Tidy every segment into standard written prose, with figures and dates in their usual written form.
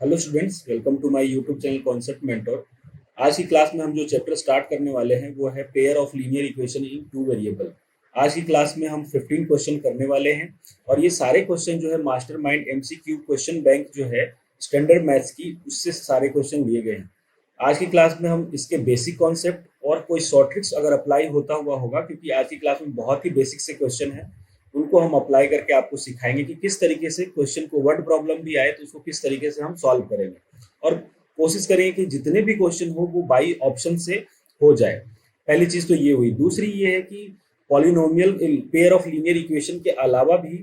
Hello students, welcome to my YouTube channel concept mentor. आज की class में हम जो चैप्टर स्टार्ट करने वाले हैं वो है pair of linear equation in two variable. आज की क्लास में हम 15 क्वेश्चन करने वाले हैं और ये सारे क्वेश्चन जो है मास्टरमाइंड एमसीक्यू क्वेश्चन बैंक जो है स्टैंडर्ड मैथ्स की, उससे सारे क्वेश्चन लिए गए हैं। आज की क्लास में हम इसके बेसिक कॉन्सेप्ट और कोई शॉर्ट ट्रिक्स अगर अप्लाई होता हुआ होगा, क्योंकि आज की क्लास में बहुत ही बेसिक से क्वेश्चन है, उनको हम अप्लाई करके आपको सिखाएंगे कि किस तरीके से क्वेश्चन को वर्ड प्रॉब्लम भी आए तो उसको किस तरीके से हम सॉल्व करेंगे, और कोशिश करेंगे कि जितने भी क्वेश्चन हो वो बाई ऑप्शन से हो जाए। पहली चीज तो ये हुई। दूसरी ये है कि polynomial pair of linear equation के अलावा भी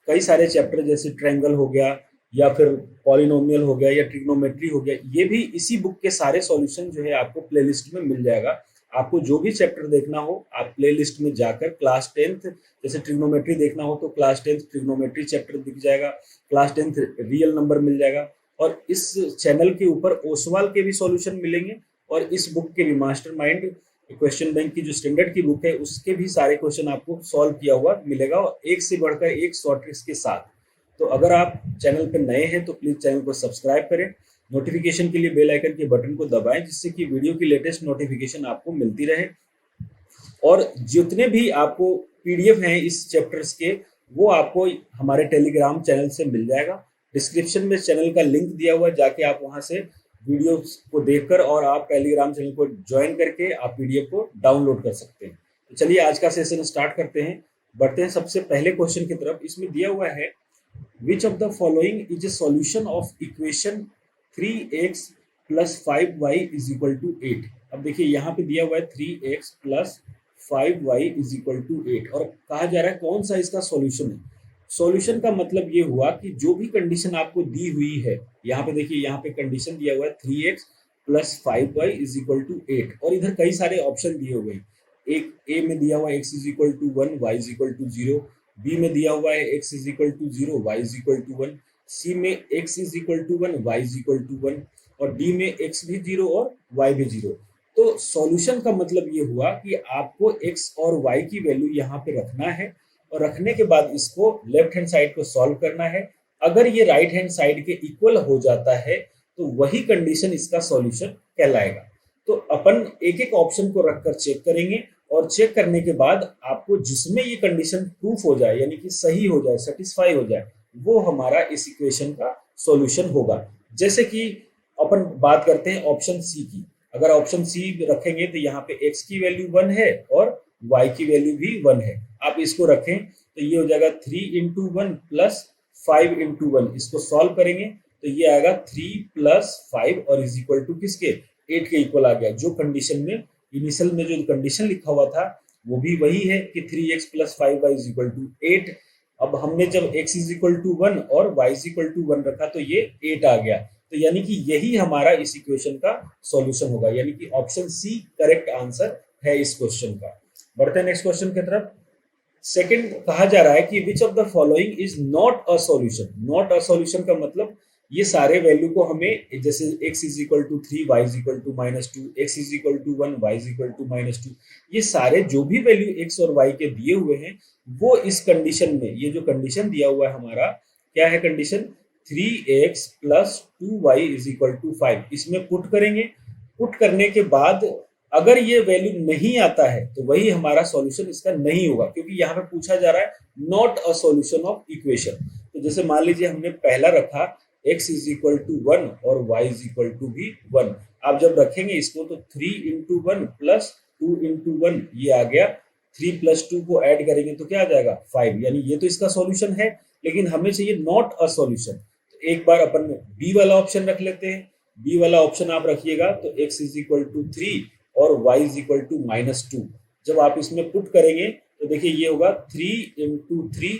कई सारे चैप्टर जैसे ट्रायंगल हो गया या फिर पॉलिनोमियल हो गया या ट्रिग्नोमेट्री हो गया, ये भी इसी बुक के सारे सॉल्यूशन जो है आपको प्लेलिस्ट में मिल जाएगा। आपको जो भी चैप्टर देखना हो आप प्लेलिस्ट में जाकर क्लास 10th, जैसे ट्रिग्नोमेट्री देखना हो तो क्लास 10th ट्रिग्नोमेट्री चैप्टर दिख जाएगा, क्लास 10th रियल नंबर मिल जाएगा, और इस चैनल के ऊपर ओसवाल के भी सॉल्यूशन मिलेंगे और इस बुक के भी मास्टरमाइंड क्वेश्चन बैंक की जो स्टैंडर्ड की बुक है उसके भी सारे क्वेश्चन आपको सॉल्व किया हुआ मिलेगा, और एक से बढ़कर एक शॉर्ट ट्रिक्स के साथ। तो अगर आप चैनल पर नए हैं तो प्लीज चैनल को सब्सक्राइब करें, नोटिफिकेशन के लिए बेल आइकन के बटन को दबाएं जिससे कि वीडियो की लेटेस्ट नोटिफिकेशन आपको मिलती रहे। और जितने भी आपको पीडीएफ हैं इस चैप्टर्स के, वो आपको हमारे टेलीग्राम चैनल से मिल जाएगा। डिस्क्रिप्शन में चैनल का लिंक दिया हुआ है, जाके आप वहां से वीडियो को देखकर और आप टेलीग्राम चैनल को ज्वाइन करके आप पीडीएफ को डाउनलोड कर सकते हैं। तो चलिए आज का सेशन स्टार्ट करते हैं, बढ़ते हैं सबसे पहले क्वेश्चन की तरफ। इसमें दिया हुआ है which of the following is a solution of equation 3x plus 5y is equal to 8। अब देखिए यहाँ पे दिया हुआ है 3x plus 5y is equal to 8 और कहा जा रहा है कौन सा इसका सॉल्यूशन है। सॉल्यूशन का मतलब ये हुआ कि जो भी कंडीशन आपको दी हुई है, यहाँ पे देखिए यहाँ पे कंडीशन दिया हुआ है 3x plus 5y is equal to 8 और इधर कई सारे ऑप्शन दिए हुए हैं। एक ए में दिया हुआ है x is equal to 1, y is equal to 0, B में दिया हुआ है x is equal to 0, y is equal to 1, C में x is equal to 1, y is equal to 1, और डी में x भी 0 और y भी 0। तो सॉल्यूशन का मतलब ये हुआ कि आपको x और y की वैल्यू यहाँ पे रखना है और रखने के बाद इसको लेफ्ट हैंड साइड को सॉल्व करना है। अगर ये राइट हैंड साइड के इक्वल हो जाता है तो वही कंडीशन इसका सॉल्यूशन कहलाएगा। तो अपन एक एक ऑप्शन को रखकर चेक करेंगे और चेक करने के बाद आपको जिसमें ये कंडीशन प्रूफ हो जाए, यानी कि सही हो जाए, सेटिस्फाई हो जाए, वो हमारा इस इक्वेशन का सॉल्यूशन होगा। जैसे कि अपन बात करते हैं ऑप्शन सी की। अगर ऑप्शन सी रखेंगे तो यहाँ पे x की वैल्यू 1 है और y की वैल्यू भी 1 है। आप इसको रखें तो ये हो जाएगा 3 इंटू 1 प्लस 5 इंटू 1। इसको सॉल्व करेंगे तो ये आएगा 3 प्लस 5 और इज इक्वल टू किसके, 8 के इक्वल आ गया। जो कंडीशन में इनिशियल में जो कंडीशन लिखा हुआ था वो भी वही है कि 3x plus 5y is equal to 8। अब हमने जब x इज इक्वल टू 1 और y इज इक्वल टू 1 रखा तो ये 8 आ गया। तो यानी कि यही हमारा इस इक्वेशन का सॉल्यूशन होगा, यानी कि ऑप्शन सी करेक्ट आंसर है इस क्वेश्चन का। बढ़ते हैं नेक्स्ट क्वेश्चन की तरफ। सेकंड कहा जा रहा है कि which of the following is not a solution. Not a solution का मतलब ये सारे वैल्यू को हमें, जैसे x is equal to 3, y is equal to -2, x is equal to 1, y is equal to -2, ये सारे जो भी वैल्यू x और y के दिए हुए हैं वो इस कंडीशन में, ये जो कंडीशन दिया हुआ है हमारा, क्या है condition, 3x plus 2y is equal to 5, इसमें पुट करेंगे। पुट करने के बाद अगर ये वैल्यू नहीं आता है तो वही हमारा सॉल्यूशन इसका नहीं होगा, क्योंकि यहाँ पे पूछा जा रहा है not a solution of equation. तो जैसे मान लीजिए हमने पहला रखा x इज इक्वल टू 1 और y इज इक्वल टू भी 1। आप जब रखेंगे इसको तो 3 इंटू 1 प्लस 2 इंटू 1 ये आ गया, 3 प्लस 2 को ऐड करेंगे तो क्या आ जाएगा 5, यानी ये तो इसका सॉल्यूशन है, लेकिन हमें चाहिए नॉट अ सॉल्यूशन। तो एक बार अपन बी वाला ऑप्शन रख लेते हैं। बी वाला ऑप्शन आप रखिएगा तो x इज इक्वल टू 3 और y इज इक्वल टू -2। जब आप इसमें पुट करेंगे तो देखिए ये होगा 3 into 3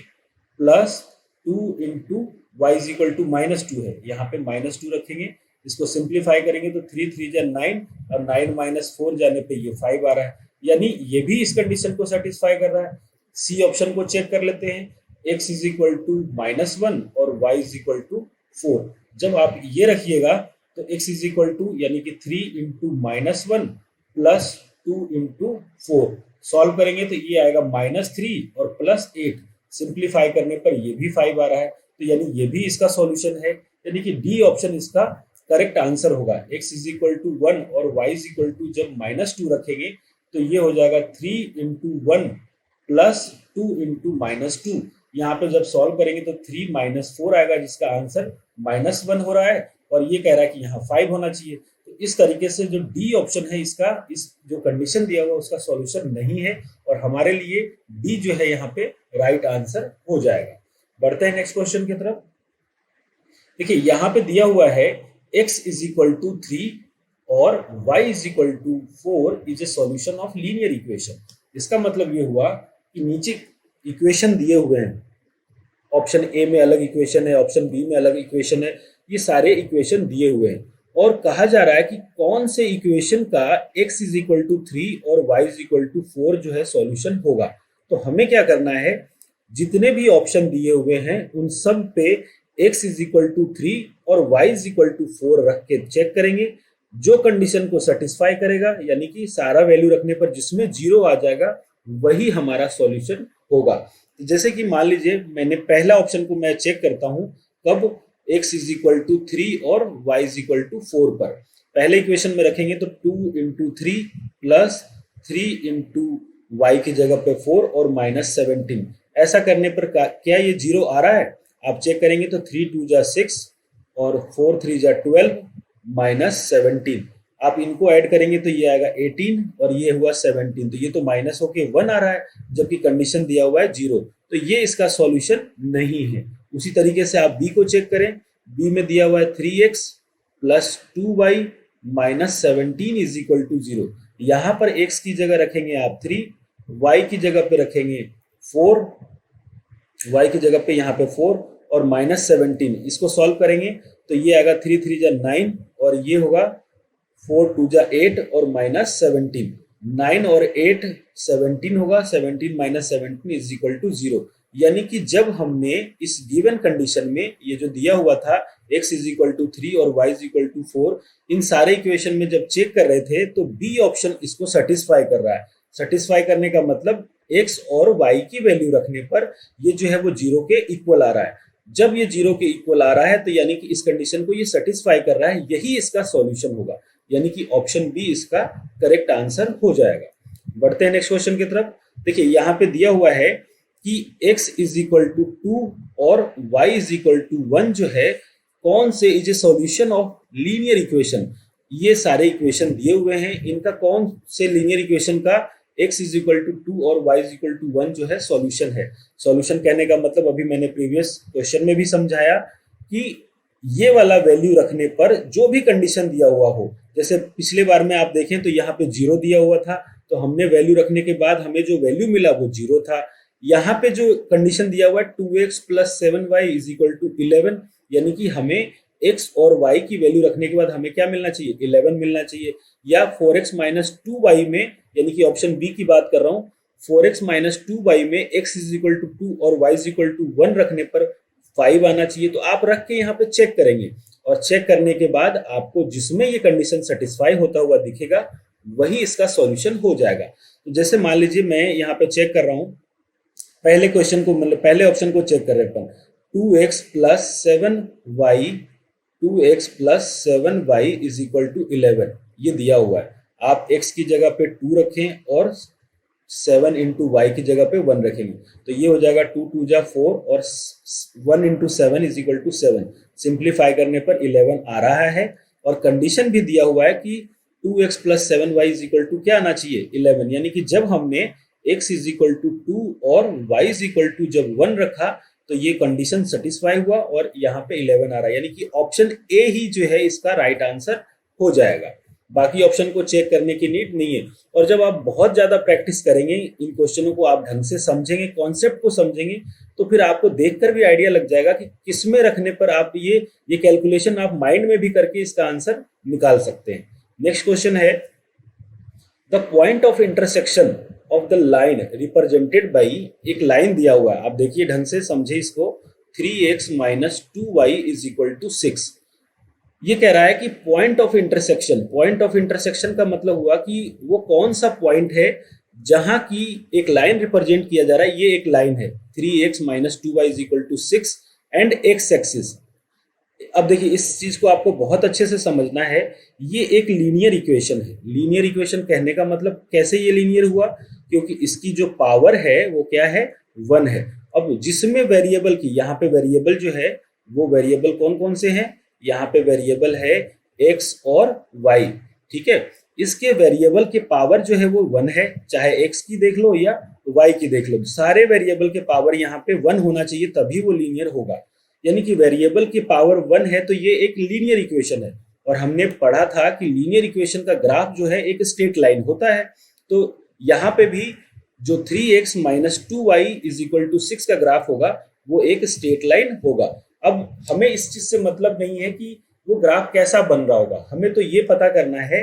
plus 2 into y is equal to -2 है, यहाँ पे -2 रखेंगे। इसको सिंप्लीफाई करेंगे तो 3 3 जा 9 और 9 माइनस 4 जाने पे ये 5 आ रहा है, यानी ये भी इस कंडीशन को सेटिस्फाई कर रहा है। सी ऑप्शन को चेक कर लेते हैं, x इज इक्वल टू -1 और y इज इक्वल टू 4। जब आप ये रखिएगा तो x इज इक्वल टू यानी कि 3 इंटू -1 प्लस 2 इंटू 4, सॉल्व करेंगे तो ये आएगा -3 और प्लस 8, सिंप्लीफाई करने पर ये भी 5 आ रहा है, तो यानी ये भी इसका सॉल्यूशन है। यानी कि डी ऑप्शन इसका करेक्ट आंसर होगा। x इज इक्वल टू 1 और y इज इक्वल टू जब -2 रखेंगे तो ये हो जाएगा 3 इंटू 1 प्लस 2 इंटू -2। यहाँ पे जब सॉल्व करेंगे तो 3 -4 आएगा जिसका आंसर -1 हो रहा है, और ये कह रहा है कि यहाँ 5 होना चाहिए। तो इस तरीके से जो डी ऑप्शन है इसका, इस जो कंडीशन दिया हुआ उसका सॉल्यूशन नहीं है, और हमारे लिए डी जो है यहाँ पे राइट आंसर हो जाएगा। बढ़ते हैं नेक्स्ट क्वेश्चन की तरफ। देखिए यहाँ पे दिया हुआ है x इज इक्वल टू 3 और y is equal to 4 is a solution of linear equation. इसका मतलब ये हुआ कि नीचे इक्वेशन दिए हुए हैं, ऑप्शन ए में अलग इक्वेशन है, ऑप्शन बी में अलग इक्वेशन है, ये सारे इक्वेशन दिए हुए हैं, और कहा जा रहा है कि कौन से इक्वेशन का x इज इक्वल टू 3 और y इज इक्वल टू 4 जो है सॉल्यूशन होगा। तो हमें क्या करना है, जितने भी ऑप्शन दिए हुए हैं उन सब पे x इज इक्वल टू 3 और y इज इक्वल टू 4 रख के चेक करेंगे। जो कंडीशन को सेटिस्फाई करेगा, यानी कि सारा वैल्यू रखने पर जिसमें 0 आ जाएगा वही हमारा सॉल्यूशन होगा। जैसे कि मान लीजिए मैंने पहला ऑप्शन को मैं चेक करता हूं, कब x इज इक्वल टू 3 और y इज इक्वल टू 4 पर। पहले इक्वेशन में रखेंगे तो 2 इंटू 3 प्लस 3 इंटू वाई की जगह पे 4 और -17। ऐसा करने पर क्या ये 0 आ रहा है? आप चेक करेंगे तो 3 2 जा 6 और 4 3 जा 12 -17। आप इनको ऐड करेंगे तो ये आएगा 18 और ये हुआ 17, तो ये तो माइनस होके 1 आ रहा है, जबकि कंडीशन दिया हुआ है 0, तो ये इसका सॉल्यूशन नहीं है। उसी तरीके से आप बी को चेक करें, बी में दिया हुआ है 3x plus 2y -17 is equal to 0। यहाँ पर x की जगह रखेंगे आप 3, y की जगह पे रखेंगे 4, y की जगह पे यहाँ पे 4 और -17। इसको सॉल्व करेंगे तो ये आएगा 3 3 जा 9 और ये होगा 4 2 जा 8 और -17। 9 और 8 17 होगा, 17 -17 इज इक्वल टू 0। यानी कि जब हमने इस गिवन कंडीशन में ये जो दिया हुआ था x इज इक्वल टू 3 और y इज इक्वल टू 4, इन सारे इक्वेशन में जब चेक कर रहे थे तो बी ऑप्शन इसको सेटिस्फाई कर रहा है। सेटिस्फाई करने का मतलब x और y की वैल्यू रखने पर ये जो है वो 0 के इक्वल आ रहा है। जब ये 0 के इक्वल आ रहा है तो यानी कि इस कंडीशन को ये सेटिस्फाई कर रहा है, यही इसका सॉल्यूशन होगा, यानी कि ऑप्शन बी इसका करेक्ट आंसर हो जाएगा। बढ़ते हैं नेक्स्ट क्वेश्चन की तरफ। देखिए यहाँ पे दिया हुआ है कि x इज इक्वल टू 2 और y इज इक्वल टू 1 जो है कौन से is a solution of linear equation. ये सारे इक्वेशन दिए हुए हैं, इनका कौन से लीनियर इक्वेशन का x इज इक्वल टू 2 और y इज इक्वल टू 1 जो है सॉल्यूशन है। सॉल्यूशन कहने का मतलब अभी मैंने प्रीवियस क्वेश्चन में भी समझाया कि ये वाला वैल्यू रखने पर जो भी कंडीशन दिया हुआ हो, जैसे पिछले बार में आप देखें तो यहाँ पे 0 दिया हुआ था, तो हमने वैल्यू रखने के बाद हमें जो वैल्यू मिला वो 0 था। यहाँ पे जो कंडीशन दिया हुआ है 2x plus 7y is equal to 11, यानी कि हमें x और y की वैल्यू रखने के बाद हमें क्या मिलना चाहिए? 11 मिलना चाहिए। या 4x माइनस 2y में, यानी कि ऑप्शन बी की बात कर रहा हूँ, 4x माइनस 2y में x इज इक्वल टू 2 और y इज इक्वल टू 1 रखने पर 5 आना चाहिए। तो आप रख के यहाँ पे चेक करेंगे, और चेक करने के बाद आपको जिसमें ये कंडीशन सेटिस्फाई होता हुआ दिखेगा वही इसका सॉल्यूशन हो जाएगा। तो जैसे मान लीजिए मैं यहाँ पे चेक कर रहा हूँ, पहले क्वेश्चन को मतलब पहले ऑप्शन को चेक कर रहे हैं, 2x plus 7y 2x plus 7y is equal to 11 ये दिया हुआ है। आप x की जगह पे 2 रखें और 7 इंटू वाई की जगह पे 1 रखेंगे, तो ये हो जाएगा 2 2 जा 4 और 1 into 7 is equal to 7। Simplify करने पर 11 आ रहा है, और कंडीशन भी दिया हुआ है कि 2x plus 7y is equal to क्या आना चाहिए? 11। यानी कि जब हमने x इज इक्वल टू 2 और y इज इक्वल टू जब 1 रखा तो ये कंडीशन सेटिस्फाई हुआ और यहाँ पे 11 आ रहा है, यानी कि ऑप्शन ए ही जो है इसका राइट आंसर हो जाएगा। बाकी ऑप्शन को चेक करने की नीड नहीं है। और जब आप बहुत ज्यादा प्रैक्टिस करेंगे, इन क्वेश्चनों को आप ढंग से समझेंगे, कॉन्सेप्ट को समझेंगे, तो फिर आपको देखकर भी आइडिया लग जाएगा कि किस में रखने पर आप ये कैलकुलेशन आप माइंड में भी करके इसका आंसर निकाल सकते हैं। नेक्स्ट क्वेश्चन है, the point of intersection of the line represented by, एक लाइन दिया हुआ है, आप देखिए ढंग से समझे इसको, 3x minus 2y is equal to 6। ये कह रहा है कि point of intersection, point of intersection का मतलब हुआ कि वो कौन सा पॉइंट है जहां की एक लाइन रिप्रेजेंट किया जा रहा है। ये एक लाइन है 3x minus 2y is equal to 6 and x axis. अब देखिए इस चीज को आपको बहुत अच्छे से समझना है। ये एक लीनियर इक्वेशन है। लीनियर इक्वेशन कहने का मतलब कैसे ये लीनियर हुआ, क्योंकि इसकी जो पावर है वो क्या है, 1 है। अब जिसमें वेरिएबल की, यहाँ पे वेरिएबल जो है वो वेरिएबल कौन कौन से हैं, यहाँ पे वेरिएबल है x और y, ठीक है। इसके वेरिएबल के पावर जो है वो 1 है, चाहे x की देख लो या y की देख लो, सारे वेरिएबल के पावर यहाँ पे 1 होना चाहिए तभी वो लीनियर होगा। यानी कि वेरिएबल की पावर 1 है तो ये एक लीनियर इक्वेशन है। और हमने पढ़ा था कि लीनियर इक्वेशन का ग्राफ जो है एक स्ट्रेट लाइन होता है। तो यहाँ पे भी जो 3x - 2y = 6 का ग्राफ होगा वो एक स्ट्रेट लाइन होगा। अब हमें इस चीज से मतलब नहीं है कि वो ग्राफ कैसा बन रहा होगा, हमें तो ये पता करना है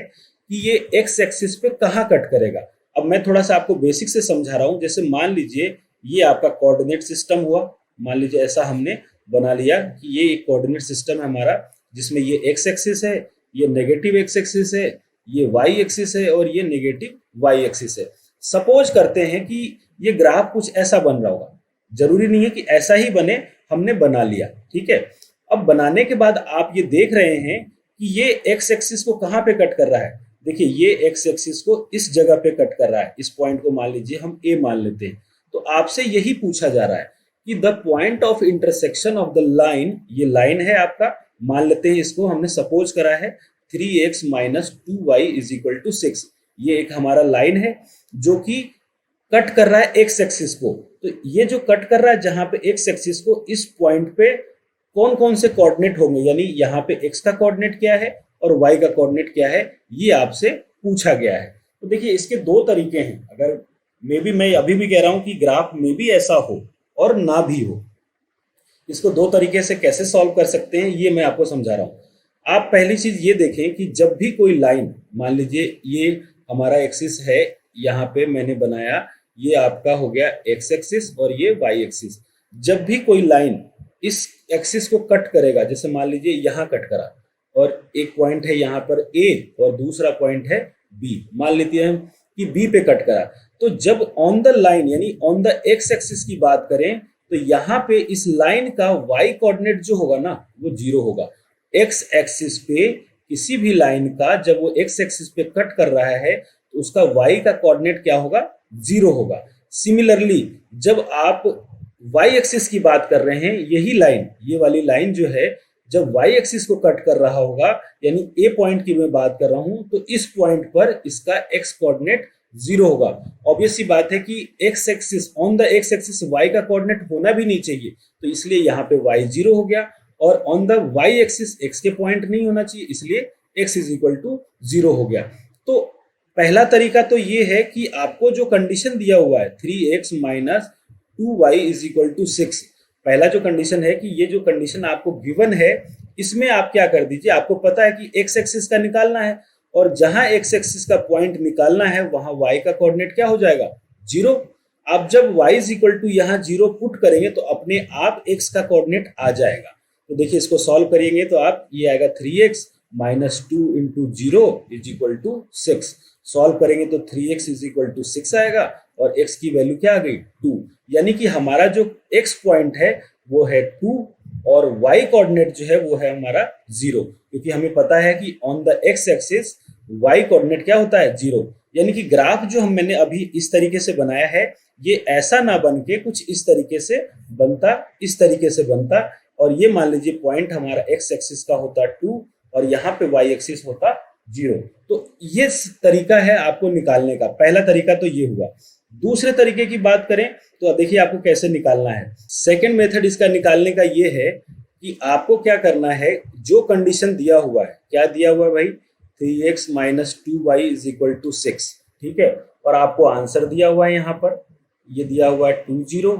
कि ये एक्स एक्सिस पे कहाँ कट करेगा। अब मैं थोड़ा सा आपको बेसिक से समझा रहा हूँ। जैसे मान लीजिए ये आपका कोऑर्डिनेट सिस्टम हुआ, मान लीजिए ऐसा हमने बना लिया कि ये एक कोऑर्डिनेट सिस्टम है हमारा, जिसमें ये एक्स एक्सिस है, ये नेगेटिव एक्स एक्सिस है, ये वाई एक्सिस है और ये नेगेटिव वाई एक्सिस है। सपोज करते हैं कि ये ग्राफ कुछ ऐसा बन रहा होगा, जरूरी नहीं है कि ऐसा ही बने, हमने बना लिया, ठीक है। अब बनाने के बाद आप ये देख रहे हैं कि ये एक्स एक्सिस को कहाँ पे कट कर रहा है। देखिए ये एक्स एक्सिस को इस जगह पे कट कर रहा है, इस पॉइंट को मान लीजिए हम ए मान लेते हैं। तो आपसे यही पूछा जा रहा है कि the point of intersection of the line, ये लाइन है आपका, मान लेते हैं इसको हमने सपोज करा है 3x - 2y = 6। ये एक हमारा लाइन है जो कि कट कर रहा है एक्स एक्सिस को। तो ये जो कट कर रहा है जहां पे एक्स एक्सिस को, इस पॉइंट पे कौन कौन से कोऑर्डिनेट होंगे, यानी यहाँ पे एक्स का कोऑर्डिनेट क्या है और वाई का कोऑर्डिनेट क्या है, ये आपसे पूछा गया है। तो देखिए इसके दो तरीके हैं। अगर मे बी, मैं अभी भी कह रहा हूं कि ग्राफ में भी ऐसा हो और ना भी हो, इसको दो तरीके से कैसे सॉल्व कर सकते हैं ये मैं आपको समझा रहा हूं। आप पहली चीज ये देखें कि जब भी कोई लाइन, मान लीजिए ये हमारा एक्सिस है, यहाँ पे मैंने बनाया, ये आपका हो गया एक्स एक्सिस और ये वाई एक्सिस। जब भी कोई लाइन इस एक्सिस को कट करेगा, जैसे मान लीजिए यहाँ कट करा और एक पॉइंट है यहाँ पर ए और दूसरा पॉइंट है बी, मान लेते हैं कि बी पे कट करा, तो जब ऑन द लाइन यानी ऑन द एक्स एक्सिस की बात करें तो यहाँ पे इस लाइन का वाई कोऑर्डिनेट जो होगा ना वो 0 होगा। एक्स एक्सिस पे किसी भी लाइन का जब वो एक्स एक्सिस पे कट कर रहा है तो उसका वाई का कोऑर्डिनेट क्या होगा, 0 होगा। सिमिलरली जब आप वाई एक्सिस की बात कर रहे हैं, यही लाइन, ये वाली लाइन जो है, जब वाई एक्सिस को कट कर रहा होगा, यानी ए पॉइंट की मैं बात कर रहा हूं, तो इस पॉइंट पर इसका एक्स कोऑर्डिनेट 0 होगा। ऑब्वियस सी बात है कि x axis, on the x axis y का कोऑर्डिनेट होना भी नहीं चाहिए, तो इसलिए यहाँ पे वाई 0 हो गया। और on the y axis x के पॉइंट नहीं होना चाहिए, इसलिए एक्स = 0 हो गया। तो पहला तरीका तो ये है कि आपको जो कंडीशन दिया हुआ है 3x - 2y = 6, पहला जो कंडीशन है कि ये जो कंडीशन आपको गिवन है, इसमें आप क्या कर दीजिए, आपको पता है कि एक्स एक्सिस का निकालना है और जहां एक्स एक्सिस का पॉइंट निकालना है वहां y का कोऑर्डिनेट क्या हो जाएगा, 0। आप जब y = यहाँ 0 पुट करेंगे तो अपने आप x का कोऑर्डिनेट आ जाएगा। तो देखिए इसको सॉल्व करेंगे तो आप, ये आएगा 3x - 2 × 0 = 6। सॉल्व करेंगे तो 3x = 6 आएगा और x की वैल्यू क्या आ गई, 2। यानी कि हमारा जो x पॉइंट है वो है 2 और y कोऑर्डिनेट जो है वो है हमारा 0, क्योंकि हमें पता है कि on the x axis y coordinate क्या होता है, 0। यानी कि ग्राफ जो मैंने अभी इस तरीके से बनाया है, ये ऐसा ना बन के कुछ इस तरीके से बनता, इस तरीके से बनता, और ये मान लीजिए पॉइंट हमारा x एक्सिस का होता 2 और यहाँ पे y एक्सिस होता 0। तो ये तरीका है आपको निकालने का। पहला तरीका तो ये हुआ। दूसरे तरीके की बात करें तो देखिए आपको कैसे निकालना है। सेकंड मेथड इसका निकालने का ये है कि आपको क्या करना है, जो कंडीशन दिया हुआ है, क्या दिया हुआ है भाई, 3x - 2y = 6, ठीक है। और आपको आंसर दिया हुआ है यहाँ पर, ये दिया हुआ है 2 0,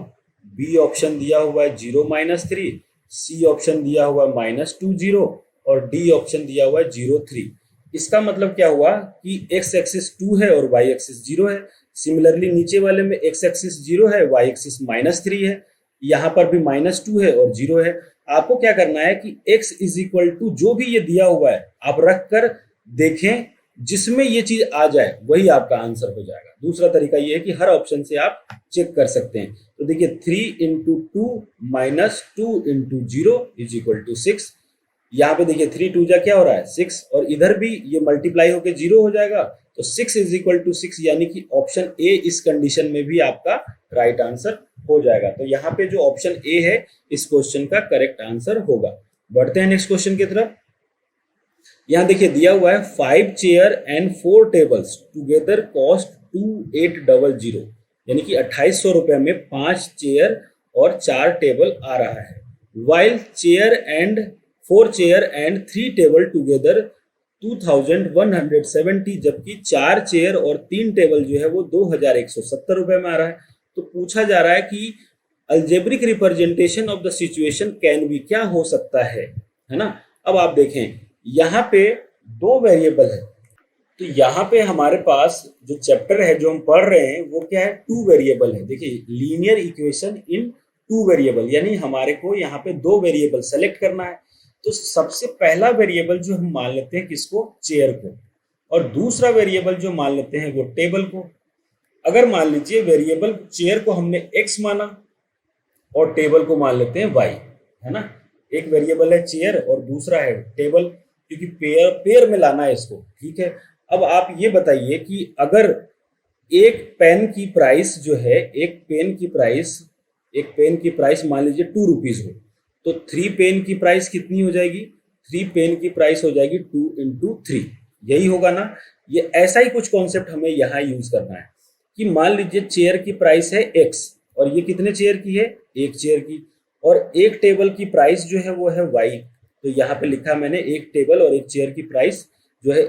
बी ऑप्शन दिया हुआ है 0 - 3, सी ऑप्शन दिया हुआ है -2 0 और डी ऑप्शन दिया हुआ है 0 3। इसका मतलब क्या हुआ कि x एक्सिस 2 है और y एक्सिस 0 है। सिमिलरली नीचे वाले में x एक्सिस 0 है, y एक्सिस -3 है, यहाँ पर भी -2 है और 0 है। आपको क्या करना है कि x = जो भी ये दिया हुआ है आप रख कर देखें, जिसमें ये चीज आ जाए वही आपका आंसर हो जाएगा। दूसरा तरीका ये है कि हर ऑप्शन से आप चेक कर सकते हैं। तो देखिए 3 × 2 - 2 × 0 = 6, यहाँ पे देखिए 3 2 जा क्या हो रहा है 6, और इधर भी ये मल्टीप्लाई होके 0 हो जाएगा, तो 6 इज इक्वल टू 6, यानी कि ऑप्शन ए इस कंडीशन में भी आपका राइट आंसर हो जाएगा। तो यहाँ पे जो ऑप्शन ए है इस क्वेश्चन का करेक्ट आंसर होगा। बढ़ते हैं नेक्स्ट क्वेश्चन की तरफ। यहाँ देखिए दिया हुआ है 5 chair and 4 tables together cost 2800, यानी कि 2800 रुपए में 5 चेयर और 4 टेबल आ रहा है। While four chair and 3 table together 2170, जबकि 4 चेयर और 3 टेबल जो है वो 2170 रुपए में आ रहा है। तो पूछा जा रहा है कि algebraic representation of the situation can be, क्या हो सकता है ना। अब आप देखें यहाँ पे 2 वेरिएबल है, तो यहाँ पे हमारे पास जो चैप्टर है जो हम पढ़ रहे हैं वो क्या है, 2 वेरिएबल है। देखिए लीनियर इक्वेशन इन 2 वेरिएबल, यानी हमारे को यहाँ पे 2 वेरिएबल सेलेक्ट करना है। तो सबसे पहला वेरिएबल जो हम मान लेते हैं किसको, चेयर को, और दूसरा वेरिएबल जो मान लेते हैं वो टेबल को। अगर मान लीजिए वेरिएबल चेयर को हमने x माना और टेबल को मान लेते हैं y, है ना। एक वेरिएबल है चेयर और दूसरा है टेबल, क्योंकि पेयर में लाना है इसको, ठीक है। अब आप ये बताइए कि अगर एक पेन की प्राइस जो है, एक पेन की प्राइस मान लीजिए 2 रुपीज हो, तो 3 पेन की प्राइस कितनी हो जाएगी, 3 पेन की प्राइस हो जाएगी 2 into 3, यही होगा ना। ये ऐसा ही कुछ कॉन्सेप्ट हमें यहाँ यूज करना है कि मान लीजिए चेयर की प्राइस है x और ये कितने चेयर की है, एक चेयर की, और एक टेबल की प्राइस जो है वो है y। तो यहाँ पे लिखा मैंने एक टेबल और एक चेयर की प्राइस जो है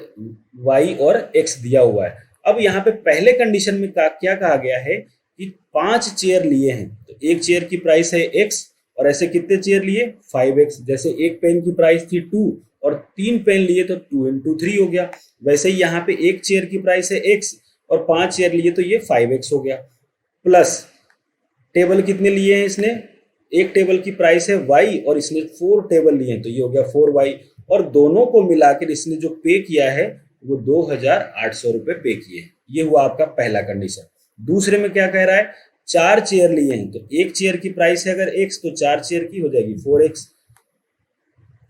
y और x दिया हुआ है। अब यहाँ पे पहले कंडीशन में क्या कहा गया है कि 5 चेयर लिए हैं, तो एक चेयर की प्राइस है x और ऐसे कितने चेयर लिए 5x। जैसे एक पेन की प्राइस थी 2 और 3 पेन लिए तो 2 into 3 हो गया। वैसे ही यहाँ पे एक चेयर की प्राइस है x और 5 चेयर लिए तो ये 5x हो गया। प्लस टेबल कितने लिए हैं इसने, एक टेबल की प्राइस है y और इसने 4 टेबल लिए हैं तो ये हो गया 4y, और दोनों को मिलाकर इसने जो पे किया है वो 2800 रुपए पे किए। ये हुआ आपका पहला कंडीशन। दूसरे में क्या कह रहा है, 4 चेयर लिए हैं, तो एक चेयर की प्राइस है अगर x तो 4 चेयर की हो जाएगी 4x,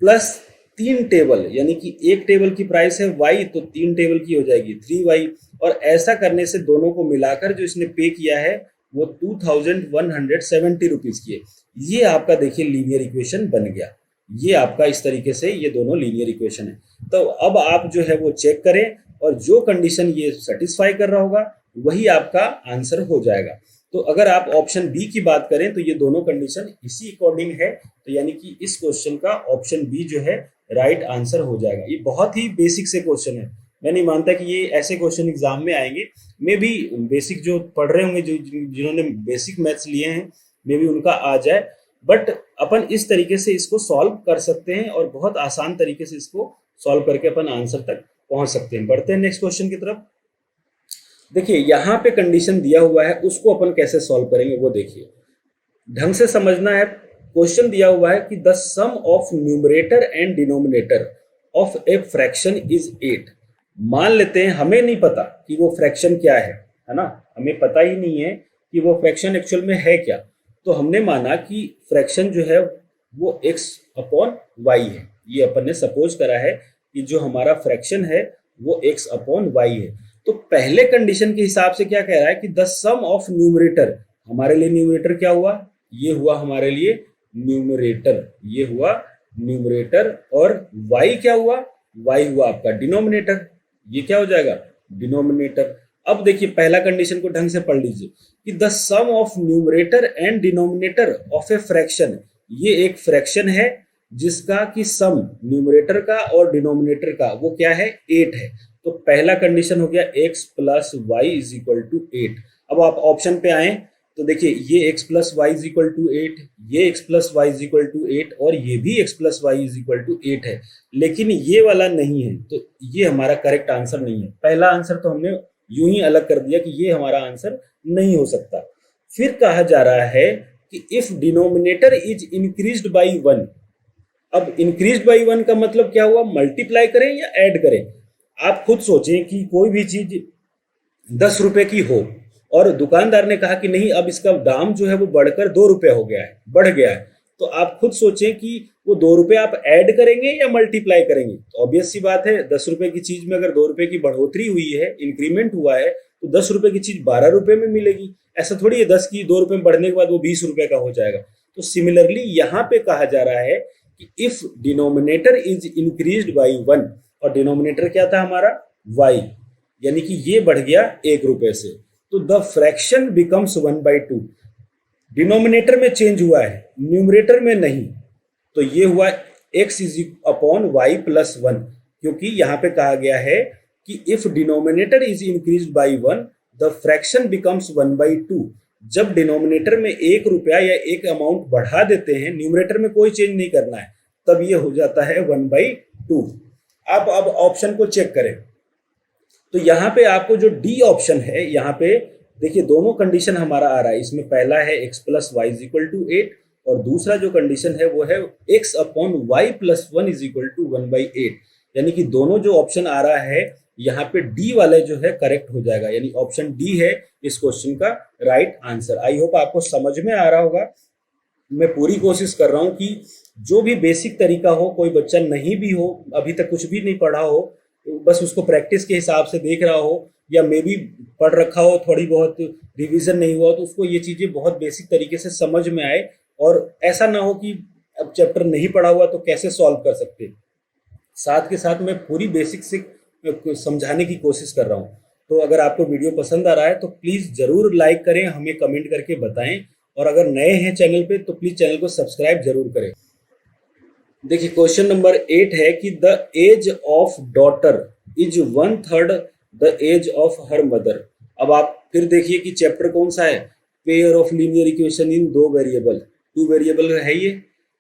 प्लस 3 टेबल, यानी कि एक टेबल की प्राइस है y तो 3 टेबल की हो जाएगी 3y, और ऐसा करने से दोनों को मिलाकर जो इसने पे किया है वो 2170 रुपीज की है। ये आपका देखिए लीनियर इक्वेशन बन गया। ये आपका इस तरीके से ये दोनों लीनियर इक्वेशन है। तो अब आप जो है वो चेक करें और जो कंडीशन ये सेटिस्फाई कर रहा होगा वही आपका आंसर हो जाएगा। तो अगर आप ऑप्शन बी की बात करें तो ये दोनों कंडीशन इसी अकॉर्डिंग है, तो यानी कि इस क्वेश्चन का ऑप्शन बी जो है राइट आंसर हो जाएगा। ये बहुत ही बेसिक से क्वेश्चन है, मैं नहीं मानता कि ये ऐसे क्वेश्चन एग्जाम में आएंगे। मे भी बेसिक जो पढ़ रहे होंगे, जिन्होंने बेसिक मैथ्स लिए हैं, मे भी उनका आ जाए, बट अपन इस तरीके से इसको सॉल्व कर सकते हैं और बहुत आसान तरीके से इसको सॉल्व करके अपन आंसर तक पहुंच सकते हैं। बढ़ते हैं नेक्स्ट क्वेश्चन की तरफ। देखिए यहाँ पे कंडीशन दिया हुआ है, उसको अपन कैसे सॉल्व करेंगे वो देखिए, ढंग से समझना है। क्वेश्चन दिया हुआ है कि the sum of numerator and denominator of a fraction is 8। मान लेते हैं हमें नहीं पता कि वो फ्रैक्शन क्या है ना, हमें पता ही नहीं है कि वो फ्रैक्शन एक्चुअल में है क्या। तो हमने माना कि फ्रैक्शन जो है वो x अपॉन y है। ये अपन ने सपोज करा है कि जो हमारा फ्रैक्शन है वो x अपॉन y है। तो पहले कंडीशन के हिसाब से क्या कह रहा है कि द सम ऑफ न्यूमरेटर, हमारे लिए न्यूमरेटर क्या हुआ, ये हुआ हमारे लिए न्यूमरेटर, ये हुआ न्यूमरेटर, और y क्या हुआ, y हुआ आपका डिनोमिनेटर, ये क्या हो जाएगा डिनोमिनेटर। अब देखिए पहला कंडीशन को ढंग से पढ़ लीजिए कि the sum of numerator and denominator of a fraction, ये एक फ्रैक्शन है जिसका कि सम न्यूमरेटर का और डिनोमिनेटर का वो क्या है 8 है। तो पहला कंडीशन हो गया x plus y is equal to 8। अब आप ऑप्शन पे आए तो देखिए ये x plus y is equal to 8, ये x plus y is equal to 8 और ये भी x plus y is equal to 8 है, लेकिन ये वाला नहीं है। तो ये हमारा करेक्ट आंसर नहीं है। पहला आंसर तो हमने यूं ही अलग कर दिया कि ये हमारा आंसर नहीं हो सकता। फिर कहा जा रहा है कि if denominator is increased by 1। अब इंक्रीज्ड बाई 1 का मतलब क्या हुआ, मल्टीप्लाई करें या ऐड करें। आप खुद सोचें कि कोई भी चीज 10 रुपए की हो और दुकानदार ने कहा कि नहीं अब इसका दाम जो है वो बढ़कर 2 रुपए हो गया है, बढ़ गया है, तो आप खुद सोचें कि वो 2 रुपए आप ऐड करेंगे या मल्टीप्लाई करेंगे। तो ऑब्वियस सी बात है, 10 रुपए की चीज में अगर 2 रुपए की बढ़ोतरी हुई है, इंक्रीमेंट हुआ है, तो 10 रुपए की चीज 12 रुपए में मिलेगी। ऐसा थोड़ी है 10 की 2 रुपए में बढ़ने के बाद वो 20 रुपए का हो जाएगा। तो सिमिलरली यहाँ पे कहा जा रहा है कि if denominator is increased by 1, और डिनोमिनेटर क्या था हमारा y, यानी कि ये बढ़ गया 1 रुपए से, तो द फ्रैक्शन बिकम्स 1/2। डिनोमिनेटर में चेंज हुआ है, न्यूमरेटर में नहीं। तो ये हुआ x is upon y plus 1, क्योंकि यहाँ पे कहा गया है कि if denominator is increased by 1 the fraction becomes 1/2। जब डिनोमिनेटर में 1 रुपया या एक अमाउंट बढ़ा देते हैं, न्यूमरेटर में कोई चेंज नहीं करना है, तब ये हो जाता है 1/2। आप अब ऑप्शन को चेक करें, तो यहाँ पे आपको जो डी ऑप्शन है, यहाँ पे देखिए दोनों कंडीशन हमारा आ रहा है। इसमें पहला है x plus y is equal to 8, और दूसरा जो कंडीशन है वो है x upon y plus 1 is equal to 1/8। यानी कि दोनों जो ऑप्शन आ रहा है यहाँ पे डी वाले जो है करेक्ट हो जाएगा, यानी ऑप्शन डी है इस क्वेश्चन का राइट आंसर। आई होप आपको समझ में आ रहा होगा। मैं पूरी कोशिश कर रहा हूँ कि जो भी बेसिक तरीका हो, कोई बच्चा नहीं भी हो, अभी तक कुछ भी नहीं पढ़ा हो, बस उसको प्रैक्टिस के हिसाब से देख रहा हो, या मे भी पढ़ रखा हो, थोड़ी बहुत रिवीजन नहीं हुआ, तो उसको ये चीज़ें बहुत बेसिक तरीके से समझ में आए, और ऐसा ना हो कि अब चैप्टर नहीं पढ़ा हुआ तो कैसे सॉल्व कर सकते। साथ के साथ मैं पूरी बेसिक से समझाने की कोशिश कर रहा हूँ। तो अगर आपको वीडियो पसंद आ रहा है तो प्लीज़ ज़रूर लाइक करें, हमें कमेंट करके बताएं, और अगर नए हैं चैनल पे तो प्लीज़ चैनल को सब्सक्राइब जरूर करें। देखिए क्वेश्चन नंबर 8 है कि the age of daughter is 1/3 the age of her mother. अब आप फिर देखिए कि चैप्टर कौन सा है, pair of linear equation in 2 variable, 2 variable है ये।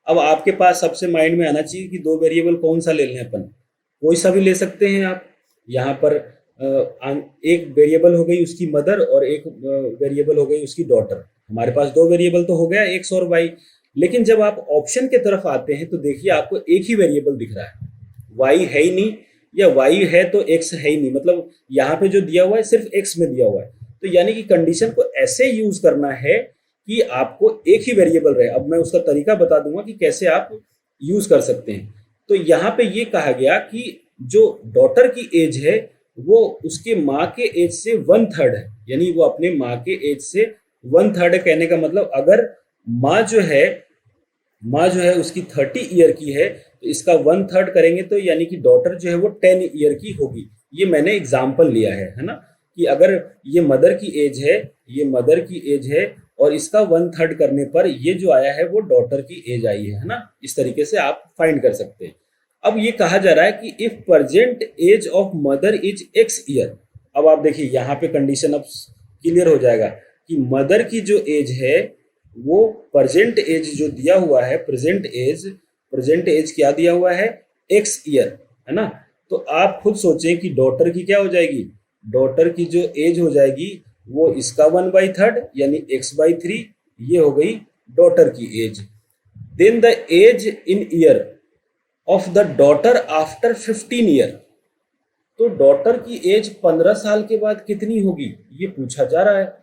अब आपके पास सबसे माइंड में आना चाहिए कि 2 वेरिएबल कौन सा ले लें अपन, कोई सा भी ले सकते हैं आप। यहाँ पर एक वेरिएबल हो गई उसकी मदर और एक वेरिएबल हो गई उसकी डॉटर। हमारे पास 2 वेरिएबल तो हो गया x और y, लेकिन जब आप ऑप्शन के तरफ आते हैं तो देखिए आपको एक ही वेरिएबल दिख रहा है, y है ही नहीं, या y है तो x है ही नहीं, मतलब यहाँ पे जो दिया हुआ है सिर्फ x में दिया हुआ है। तो यानी कि कंडीशन को ऐसे यूज करना है कि आपको एक ही वेरिएबल रहे। अब मैं उसका तरीका बता दूंगा कि कैसे आप यूज कर सकते हैं। तो यहाँ पे ये कहा गया कि जो डॉटर की एज है वो उसके माँ के एज से 1/3 है, यानी वो अपने माँ के एज से 1/3 है। कहने का मतलब अगर माँ जो है उसकी 30 ईयर की है तो इसका 1/3 करेंगे तो यानी कि डॉटर जो है वो 10 ईयर की होगी। ये मैंने एग्जाम्पल लिया है ना, कि अगर ये मदर की एज है और इसका 1/3 करने पर ये जो आया है वो डॉटर की एज आई है ना। इस तरीके से आप फाइंड कर सकते हैं। अब ये कहा जा रहा है कि if present age of mother is x year. अब आप देखिए यहाँ पे कंडीशन अब क्लियर हो जाएगा कि मदर की जो एज है वो प्रेजेंट एज जो दिया हुआ है, प्रेजेंट एज क्या दिया हुआ है, x ईयर है ना। तो आप खुद सोचें कि डॉटर की क्या हो जाएगी, डॉटर की जो एज हो जाएगी वो इसका 1/3 यानी x/3, ये हो गई डॉटर की age. Then the age in year of the daughter after 15 year. तो डॉटर की एज 15 साल के बाद कितनी होगी ये पूछा जा रहा है।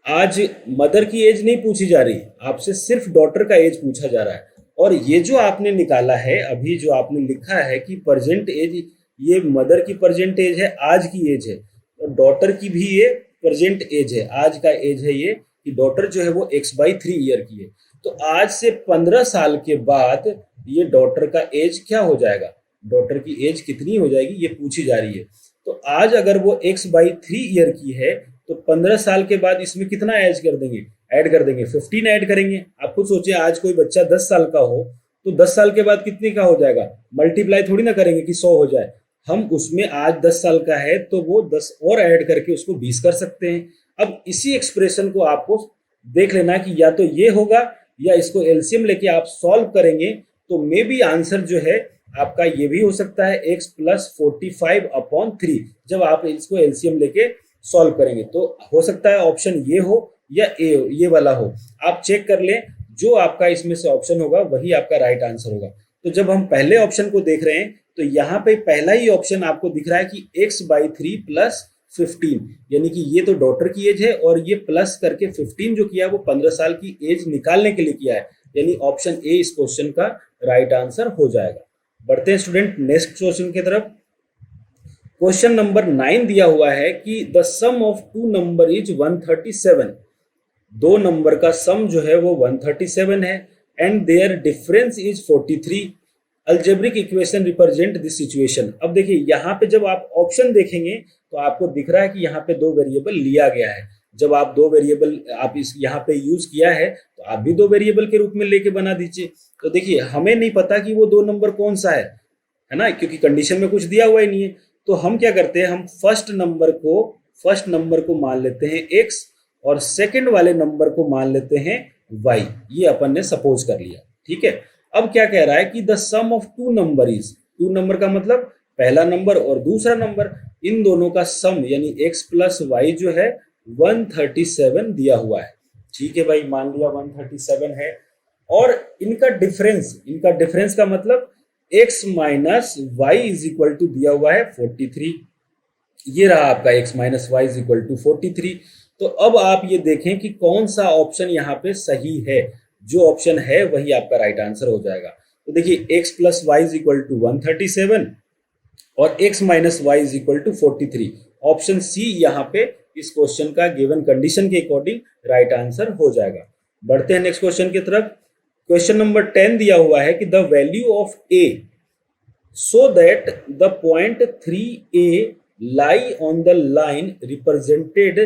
आज मदर की एज नहीं पूछी जा रही, आपसे सिर्फ डॉटर का एज पूछा जा रहा है। और ये जो आपने निकाला है, अभी जो आपने लिखा है कि प्रेजेंट एज, ये मदर की प्रेजेंट एज है, आज की एज है, और डॉटर की भी ये प्रेजेंट एज है, आज का एज है ये, कि डॉटर जो है वो x/3 ईयर की है। तो आज से 15 साल के बाद ये डॉटर का एज क्या हो जाएगा, डॉटर की एज कितनी हो जाएगी ये पूछी जा रही है। तो आज अगर वो x/3 ईयर की है तो 15 साल के बाद इसमें कितना ऐड कर देंगे, 15 ऐड करेंगे। आप खुद सोचिए, आज कोई बच्चा 10 साल का हो तो 10 साल के बाद कितने का हो जाएगा, मल्टीप्लाई थोड़ी ना करेंगे कि 100 हो जाए। हम उसमें आज 10 साल का है तो वो 10 और ऐड करके उसको 20 कर सकते हैं। अब इसी एक्सप्रेशन को आपको देख लेना कि या तो ये होगा या इसको एलसीएम लेके आप सॉल्व करेंगे तो मे बी आंसर जो है आपका ये भी हो सकता है x + 45/3। जब आप इसको एलसीएम लेके सॉल्व करेंगे तो हो सकता है ऑप्शन ये हो या ए ये वाला हो। आप चेक कर लें, जो आपका इसमें से ऑप्शन होगा वही आपका राइट आंसर होगा। तो जब हम पहले ऑप्शन को देख रहे हैं तो यहाँ पे पहला ही ऑप्शन आपको दिख रहा है कि x/3 + 15, यानी कि ये तो डॉटर की एज है और ये प्लस करके 15 जो किया है वो 15 साल की एज निकालने के लिए किया है, यानी ऑप्शन ए इस क्वेश्चन का राइट आंसर हो जाएगा। बढ़ते हैं स्टूडेंट नेक्स्ट क्वेश्चन की तरफ। क्वेश्चन नंबर 9 दिया हुआ है कि the sum of two number is 137। दो नंबर का सम जो है वो 137 है and their difference is 43। Algebraic equation represent this situation. अब देखिए यहाँ पे जब आप ऑप्शन देखेंगे तो आपको दिख रहा है कि यहाँ पे दो वेरिएबल लिया गया है। जब आप दो वेरिएबल आप इस यहाँ पे यूज किया है तो आप भी दो वेरिएबल के रूप में लेके बना दीजिए। तो देखिए हमें नहीं पता कि वो दो नंबर कौन सा है ना, क्योंकि कंडीशन में कुछ दिया हुआ ही नहीं है। तो हम क्या करते हैं, हम फर्स्ट नंबर को मान लेते हैं x और सेकंड वाले नंबर को मान लेते हैं y। ये अपन ने सपोज कर लिया, ठीक है। अब क्या कह रहा है कि the sum of two number is, two number का मतलब पहला नंबर और दूसरा नंबर, इन दोनों का सम यानी x प्लस वाई जो है 137 दिया हुआ है। ठीक है भाई, मान लिया 137 है। और इनका डिफरेंस का मतलब x minus y is equal to दिया हुआ है 43। ये रहा आपका x minus y is equal to 43। तो अब आप ये देखें कि कौन सा ऑप्शन यहाँ पे सही है। जो ऑप्शन है वही आपका राइट आंसर हो जाएगा। तो देखिए x plus y is equal to 137 और x minus y is equal to 43। Option C यहाँ पे इस क्वेश्चन का गिवन कंडीशन के अकॉर्डिंग राइट आंसर हो जाएगा। बढ़ते हैं नेक्स्ट क्वेश्चन की तरफ। क्वेश्चन नंबर 10 दिया हुआ है कि the value of a so that the point 3a lie on the line represented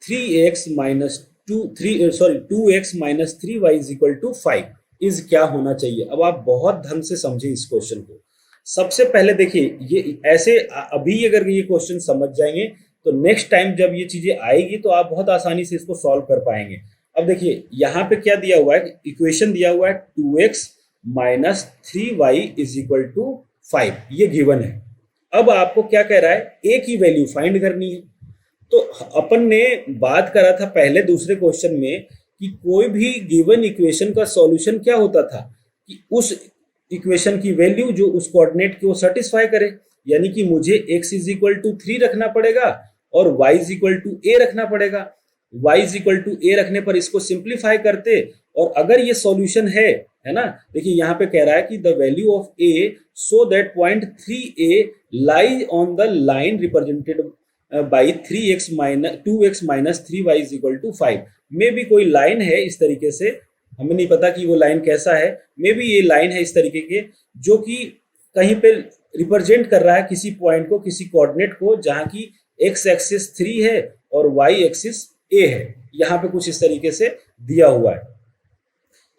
2x minus 3y is equal to 5 is क्या होना चाहिए। अब आप बहुत ढंग से समझे इस क्वेश्चन को। सबसे पहले देखिए ये ऐसे अभी अगर ये क्वेश्चन समझ जाएंगे तो नेक्स्ट टाइम जब ये चीजें आएगी तो आप बहुत आसानी से इसको सॉल्व कर पाएंगे। अब देखिए यहाँ पे क्या दिया हुआ है, इक्वेशन दिया हुआ है 2x minus 3y is equal to 5, ये गिवन है। अब आपको क्या कह रहा है, a की वैल्यू फाइंड करनी है। तो अपन ने बात करा था पहले दूसरे क्वेश्चन में कि कोई भी गिवन इक्वेशन का सॉल्यूशन क्या होता था कि उस इक्वेशन की वैल्यू जो उस कोऑर्डिनेट को सेटिस्फाई करे, यानी कि मुझे x इज इक्वल टू 3 रखना पड़ेगा और y is equal to a रखना पड़ेगा। y is equal to a रखने पर इसको सिंप्लीफाई करते और अगर ये सॉल्यूशन है ना, देखिए यहाँ पे कह रहा है कि the value of a so that point 3a lie on the line represented by 2x minus 3y is equal to 5। मे भी कोई लाइन है इस तरीके से, हमें नहीं पता कि वो लाइन कैसा है। मे भी ये लाइन है इस तरीके के जो कि कहीं पे रिप्रेजेंट कर रहा है किसी पॉइंट को, किसी कोऑर्डिनेट को, जहां की x एक्सिस 3 है और y एक्सिस a है। यहाँ पे कुछ इस तरीके से दिया हुआ है।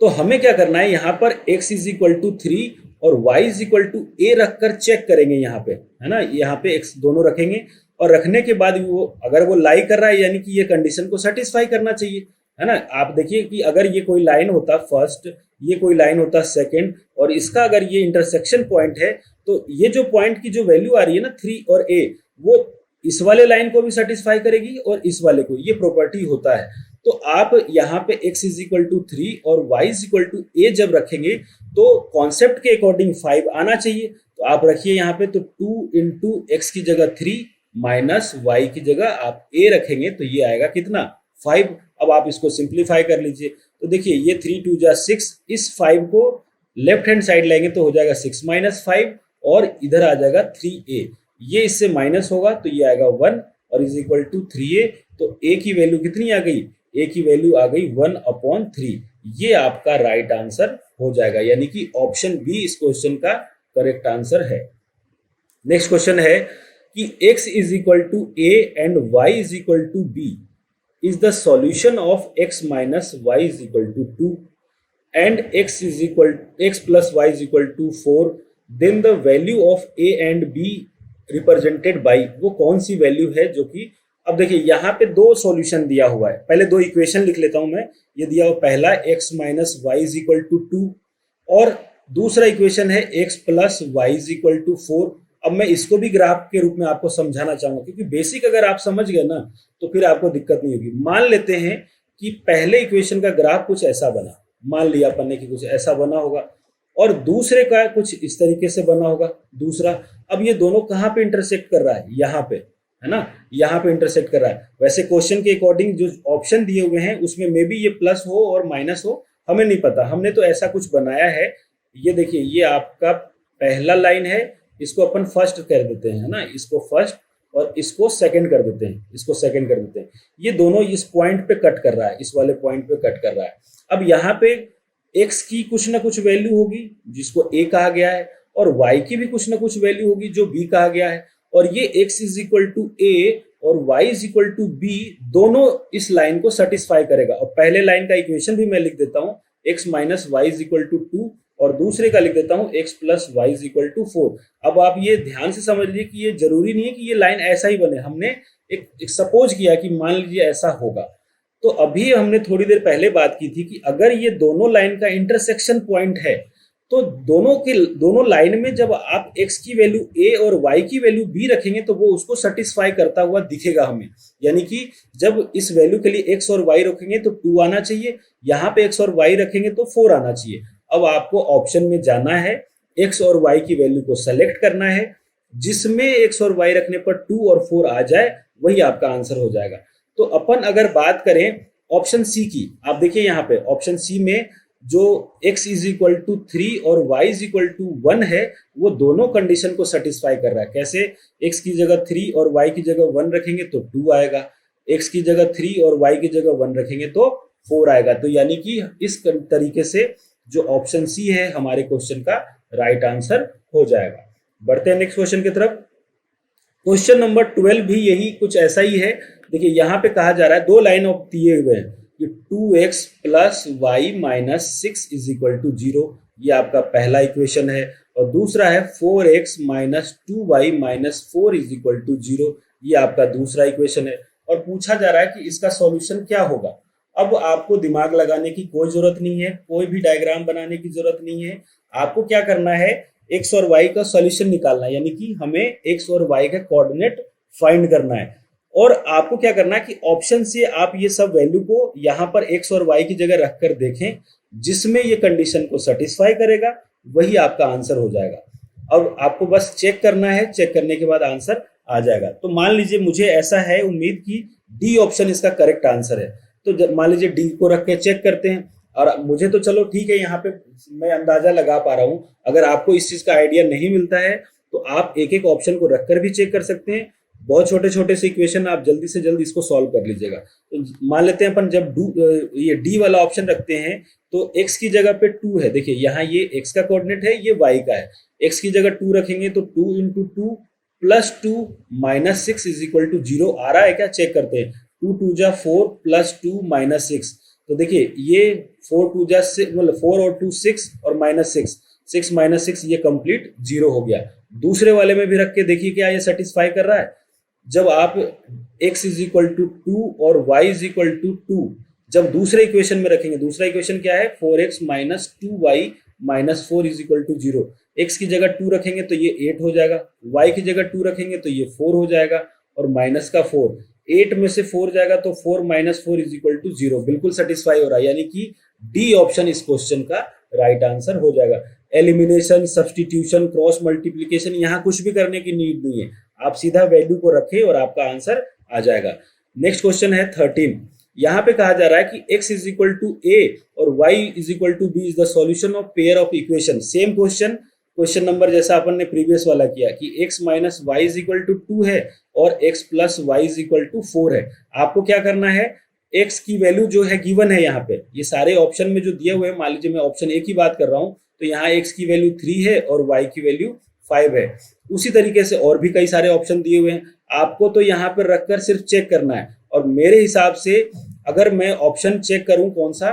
तो हमें क्या करना है, यहाँ पर x इज इक्वल टू 3 और y is equal to a रखकर चेक करेंगे यहाँ पे, है ना। यहाँ पे x दोनों रखेंगे और रखने के बाद वो अगर वो लाई कर रहा है यानी कि ये कंडीशन को सेटिस्फाई करना चाहिए, है ना। आप देखिए कि अगर ये कोई लाइन होता फर्स्ट, ये कोई लाइन होता सेकंड और इसका अगर ये इंटरसेक्शन पॉइंट है तो ये जो पॉइंट की जो वैल्यू आ रही है ना 3 और a, वो इस वाले लाइन को भी सेटिस्फाई करेगी और इस वाले को, ये प्रॉपर्टी होता है। तो आप यहाँ पे x इज इक्वल टू 3 और y is equal to a जब रखेंगे तो कॉन्सेप्ट के अकॉर्डिंग 5 आना चाहिए। तो आप रखिए यहाँ पे, तो 2 इंटू एक्स की जगह 3 माइनस वाई की जगह आप a रखेंगे तो ये आएगा कितना, 5। अब आप इसको सिंप्लीफाई कर लीजिए। तो देखिए ये 3 2 जा 6, इस 5 को लेफ्ट हैंड साइड लेंगे तो हो जाएगा 6 माइनस 5 और इधर आ जाएगा 3a। ये इससे माइनस होगा तो ये आएगा 1 और इज इक्वल टू 3a। तो a की वैल्यू कितनी आ गई, a की वैल्यू आ गई 1/3। ये आपका राइट आंसर हो जाएगा, यानी कि ऑप्शन बी इस क्वेश्चन का करेक्ट आंसर है। नेक्स्ट क्वेश्चन है कि x is equal to a and y is equal to b is the solution of x minus y is equal to 2 and x plus y is equal to 4, then the value of a and b represented by, वो कौन सी value है जो कि, अब देखिए यहाँ पे दो सॉल्यूशन दिया हुआ है। पहले दो इक्वेशन लिख लेता हूं मैं। ये दिया हुआ पहला x minus y is equal to 2 और दूसरा इक्वेशन है x plus y is equal to 4। अब मैं इसको भी ग्राफ के रूप में आपको समझाना चाहूंगा क्योंकि बेसिक अगर आप समझ गए ना तो फिर आपको दिक्कत नहीं होगी। मान लेते हैं कि पहले इक्वेशन का ग्राफ कुछ ऐसा बना, मान लिया अपन ने कि कुछ ऐसा बना होगा और दूसरे का कुछ इस तरीके से बना होगा दूसरा। अब ये दोनों कहाँ पे इंटरसेक्ट कर रहा है, यहाँ पे, है ना, यहाँ पे इंटरसेक्ट कर रहा है। वैसे क्वेश्चन के अकॉर्डिंग जो ऑप्शन दिए हुए हैं उसमें मे बी ये प्लस हो और माइनस हो, हमें नहीं पता, हमने तो ऐसा कुछ बनाया है। ये देखिए, ये आपका पहला लाइन है, इसको अपन फर्स्ट कर देते हैं ना, इसको फर्स्ट और इसको सेकंड कर देते हैं, इसको सेकंड कर देते हैं। ये दोनों इस पॉइंट पे कट कर रहा है, इस वाले पॉइंट पे कट कर रहा है। अब यहाँ पे x की कुछ ना कुछ वैल्यू होगी जिसको a कहा गया है, और y की भी कुछ ना कुछ वैल्यू होगी जो b कहा गया है, और ये x is equal to a और y is equal to b दोनों इस लाइन को सेटिस्फाई करेगा। और पहले लाइन का इक्वेशन भी मैं लिख देता हूँ, x minus y is equal to 2, और दूसरे का लिख देता हूँ x plus y is equal to 4। अब आप ये ध्यान से समझ लीजिए कि ये जरूरी नहीं है कि ये लाइन ऐसा ही बने, हमने एक सपोज किया कि मान लीजिए ऐसा होगा। तो अभी हमने थोड़ी देर पहले बात की थी कि अगर ये दोनों लाइन का इंटरसेक्शन पॉइंट है, तो दोनों लाइन में जब आप x की वैल्यू a और y की वैल्यू b रखेंगे तो वो उसको सेटिस्फाई करता हुआ दिखेगा हमें। यानी कि जब इस वैल्यू के लिए x और y रखेंगे तो 2 आना चाहिए, यहाँ पे x और y रखेंगे तो 4 आना चाहिए। अब आपको ऑप्शन में जाना है, x और y की वैल्यू को सेलेक्ट करना है, जिसमें x और y रखने पर 2 और 4 आ जाए वही आपका आंसर हो जाएगा। तो अपन अगर बात करें ऑप्शन सी की, आप देखिए यहाँ पे ऑप्शन सी में जो x इज इक्वल टू 3 और y इज इक्वल टू 1 है, वो दोनों कंडीशन को सेटिस्फाई कर रहा है। कैसे? x की जगह 3 और y की जगह 1 रखेंगे तो 2 आएगा, x की जगह 3 और y की जगह 1 रखेंगे तो 4 आएगा। तो यानी कि इस तरीके से जो ऑप्शन सी है हमारे क्वेश्चन का राइट आंसर हो जाएगा। बढ़ते हैं नेक्स्ट क्वेश्चन की तरफ। क्वेश्चन नंबर 12 भी यही कुछ ऐसा ही है। देखिए यहाँ पे कहा जा रहा है, दो लाइन ऑफ दिए हुए हैं कि 2x plus y minus 6 is equal to 0, ये आपका पहला इक्वेशन है, और दूसरा है 4x minus 2y minus 4 is equal to 0, ये आपका दूसरा इक्वेशन है। और पूछा जा रहा है कि इसका सॉल्यूशन क्या होगा। अब आपको दिमाग लगाने की कोई जरूरत नहीं है, कोई भी डायग्राम बनाने की जरूरत नहीं है। आपको क्या करना है, x और y का सॉल्यूशन निकालना है, यानी कि हमें x और y का कोऑर्डिनेट फाइंड करना है। और आपको क्या करना है कि ऑप्शन से आप ये सब वैल्यू को यहाँ पर x और y की जगह रखकर देखें, जिसमें ये कंडीशन को सेटिस्फाई करेगा वही आपका आंसर हो जाएगा। अब आपको बस चेक करना है, चेक करने के बाद आंसर आ जाएगा। तो मान लीजिए मुझे ऐसा है उम्मीद कि डी ऑप्शन इसका करेक्ट आंसर है, तो मान लीजिए डी को रख के चेक करते हैं। और मुझे तो चलो ठीक है, यहाँ पे मैं अंदाजा लगा पा रहा हूँ। अगर आपको इस चीज का आइडिया नहीं मिलता है तो आप एक एक ऑप्शन को रखकर भी चेक कर सकते हैं। बहुत छोटे छोटे से इक्वेशन आप जल्दी से जल्दी इसको सॉल्व कर लीजिएगा। तो मान लेते हैं अपन जब ये डी वाला ऑप्शन रखते हैं तो x की जगह पे 2 है। देखिए यहाँ ये x का कोऑर्डिनेट है, ये y का है। x की जगह 2 रखेंगे तो 2 into 2 plus 2 minus 6 is equal to 0 आ रहा है क्या, चेक करते हैं। 2 2 जा 4 प्लस 2 माइनस 6, तो देखिए ये 4 2 जा 6, मतलब 4 और 2 6 और माइनस 6, 6 माइनस 6 ये कंप्लीट 0 हो गया। दूसरे वाले में भी रख के देखिए क्या ये सेटिस्फाई कर रहा है। जब आप x इज इक्वल टू 2 और y इज इक्वल टू 2 जब दूसरे इक्वेशन में रखेंगे, दूसरा इक्वेशन क्या है, 4x minus 2y minus 4 is equal to 0। x की जगह 2 रखेंगे तो ये 8 हो जाएगा, y की जगह 2 रखेंगे तो ये 4 हो जाएगा, और माइनस का 4, 8 में से 4 जाएगा तो 4 माइनस 4 इज इक्वल टू 0। बिल्कुल सेटिस्फाई हो रहा है, यानी कि डी ऑप्शन इस क्वेश्चन का राइट आंसर हो जाएगा। एलिमिनेशन, सब्सटीट्यूशन, क्रॉस मल्टीप्लीकेशन, यहाँ कुछ भी करने की नीड नहीं है, आप सीधा वैल्यू को रखें और आपका आंसर आ जाएगा। नेक्स्ट क्वेश्चन है 13। यहाँ पे कहा जा रहा है कि x is equal to a और y is equal to b is the solution of pair of equation. Same question number जैसा अपन ने प्रीवियस वाला किया कि x minus y is equal to 2 है और x plus y is equal to 4 है। आपको क्या करना है, x की वैल्यू जो है गिवन है, यहाँ पे ये सारे ऑप्शन में जो दिए हुए हैं, मान लीजिए मैं ऑप्शन ए की बात कर रहा हूँ तो यहाँ x की वैल्यू 3 है और y की वैल्यू 5 है। उसी तरीके से और भी कई सारे ऑप्शन दिए हुए हैं, आपको तो यहाँ पर रखकर सिर्फ चेक करना है। और मेरे हिसाब से अगर मैं ऑप्शन चेक करूं कौन सा,